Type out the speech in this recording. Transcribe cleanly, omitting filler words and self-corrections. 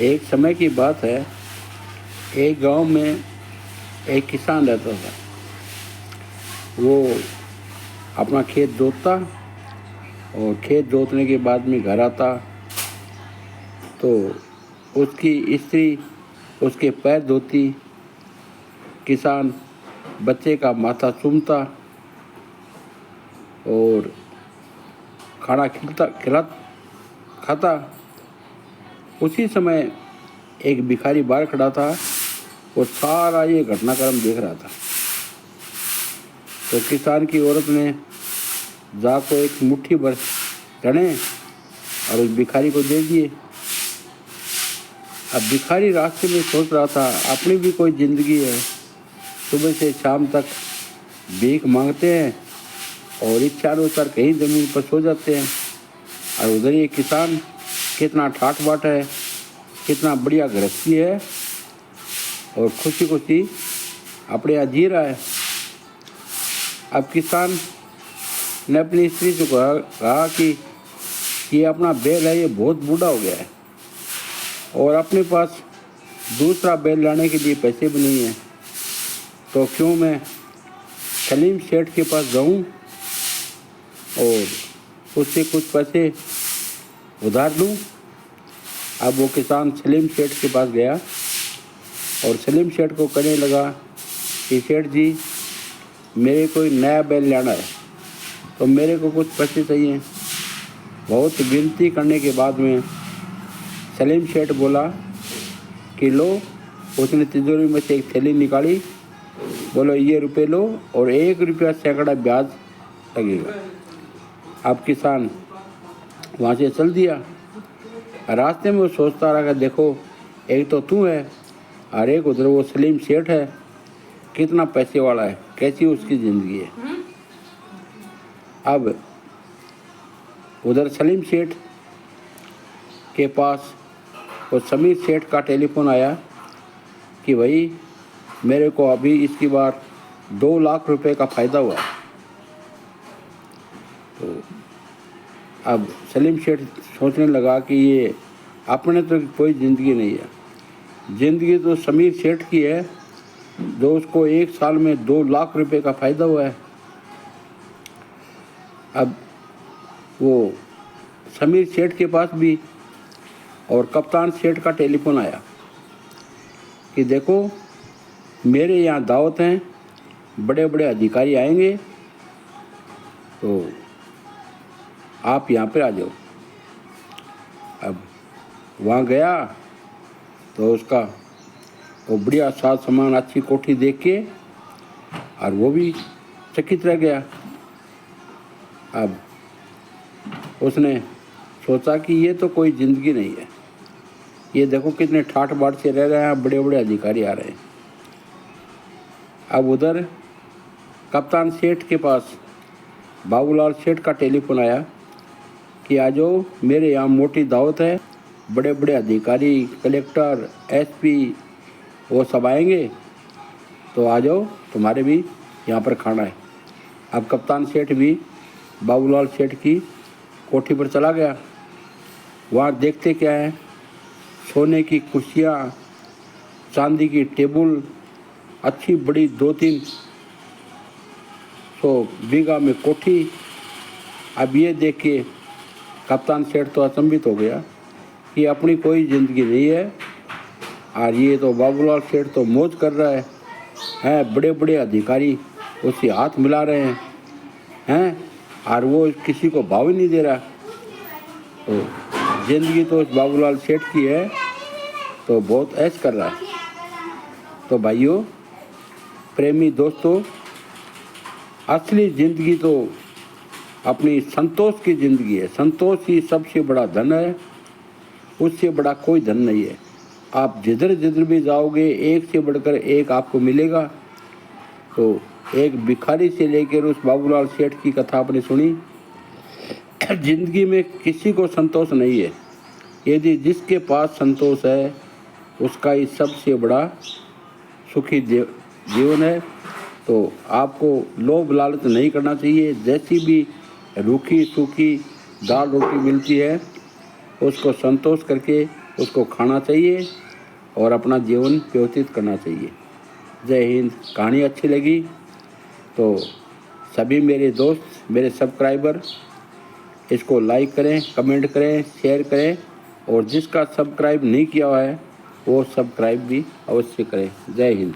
एक समय की बात है, एक गांव में एक किसान रहता था। वो अपना खेत जोतता और खेत जोतने के बाद में घर आता तो उसकी स्त्री उसके पैर धोती, किसान बच्चे का माथा चूमता और खाना खाता। उसी समय एक भिखारी बाहर खड़ा था, वो सारा ये घटनाक्रम देख रहा था। तो किसान की औरत ने जाको एक मुट्ठी भर चने और उस भिखारी को दे दिए। अब भिखारी रास्ते में सोच रहा था, अपनी भी कोई ज़िंदगी है, सुबह से शाम तक भीख मांगते हैं और इच्छानुसार कहीं ज़मीन पर सो जाते हैं, और उधर ये किसान कितना ठाट बाट है, कितना बढ़िया गृहस्थी है और खुशी खुशी अपने यहाँ जी रहा है। अब किसान ने अपनी स्त्री से कहा कि ये अपना बैल है, ये बहुत बूढ़ा हो गया है और अपने पास दूसरा बैल लाने के लिए पैसे भी नहीं हैं, तो क्यों मैं सलीम सेठ के पास जाऊं और उससे कुछ पैसे उधार लूं। अब वो किसान सलीम सेठ के पास गया और सलीम सेठ को कहने लगा कि सेठ जी, मेरे कोई नया बैल लाना है तो मेरे को कुछ पैसे चाहिए। बहुत विनती करने के बाद में सलीम सेठ बोला कि लो। उसने तिजोरी में से एक थैली निकाली, बोलो ये रुपए लो और 1 रुपया सैकड़ा ब्याज लगेगा। अब किसान वहाँ से चल दिया। रास्ते में वो सोचता रहा कि देखो, एक तो तू है और एक उधर वो सलीम सेठ है, कितना पैसे वाला है, कैसी उसकी ज़िंदगी है। अब उधर सलीम सेठ के पास वो समीर सेठ का टेलीफोन आया कि भाई मेरे को अभी इसकी बार 2 लाख रुपए का फ़ायदा हुआ। तो अब सलीम सेठ सोचने लगा कि ये अपने तो कोई ज़िंदगी नहीं है, ज़िंदगी तो समीर सेठ की है जो उसको 1 साल में 2 लाख रुपए का फ़ायदा हुआ है। अब वो समीर सेठ के पास भी और कप्तान सेठ का टेलीफोन आया कि देखो मेरे यहाँ दावत हैं, बड़े बड़े अधिकारी आएंगे तो आप यहाँ पर आ जाओ। अब वहाँ गया तो उसका वो बढ़िया साज सामान, अच्छी कोठी देख के और वो भी चकित रह गया। अब उसने सोचा कि ये तो कोई ज़िंदगी नहीं है, ये देखो कितने ठाट बाट से रह रहे हैं, बड़े बड़े अधिकारी आ रहे हैं। अब उधर कप्तान सेठ के पास बाबूलाल सेठ का टेलीफोन आया कि आ जाओ, मेरे यहाँ मोटी दावत है, बड़े बड़े अधिकारी, कलेक्टर, एसपी वो सब आएंगे तो आ जाओ, तुम्हारे भी यहाँ पर खाना है। अब कप्तान सेठ भी बाबूलाल सेठ की कोठी पर चला गया। वहाँ देखते क्या है, सोने की कुर्सियाँ, चांदी की टेबल, अच्छी बड़ी 2-300 बीघा में कोठी। अब ये देख के कप्तान सेठ तो अचंभित हो गया कि अपनी कोई ज़िंदगी नहीं है और ये तो बाबूलाल सेठ तो मौज कर रहा है, बड़े बड़े अधिकारी उससे हाथ मिला रहे हैं और वो किसी को भाव ही नहीं दे रहा। तो ज़िंदगी तो उस बाबूलाल सेठ की है तो बहुत ऐश कर रहा है। तो भाइयों, प्रेमी दोस्तों, असली ज़िंदगी तो अपनी संतोष की ज़िंदगी है। संतोष ही सबसे बड़ा धन है, उससे बड़ा कोई धन नहीं है। आप जिधर जिधर भी जाओगे, एक से बढ़कर एक आपको मिलेगा। तो एक भिखारी से लेकर उस बाबूलाल सेठ की कथा आपने सुनी। जिंदगी में किसी को संतोष नहीं है, यदि जिसके पास संतोष है उसका ही सबसे बड़ा सुखी जीवन है। तो आपको लोभ लालच नहीं करना चाहिए। जैसी भी रूखी सूखी दाल रोटी मिलती है उसको संतोष करके उसको खाना चाहिए और अपना जीवन व्यतीत करना चाहिए। जय हिंद। कहानी अच्छी लगी तो सभी मेरे दोस्त, मेरे सब्सक्राइबर इसको लाइक करें, कमेंट करें, शेयर करें और जिसका सब्सक्राइब नहीं किया हुआ है वो सब्सक्राइब भी अवश्य करें। जय हिंद।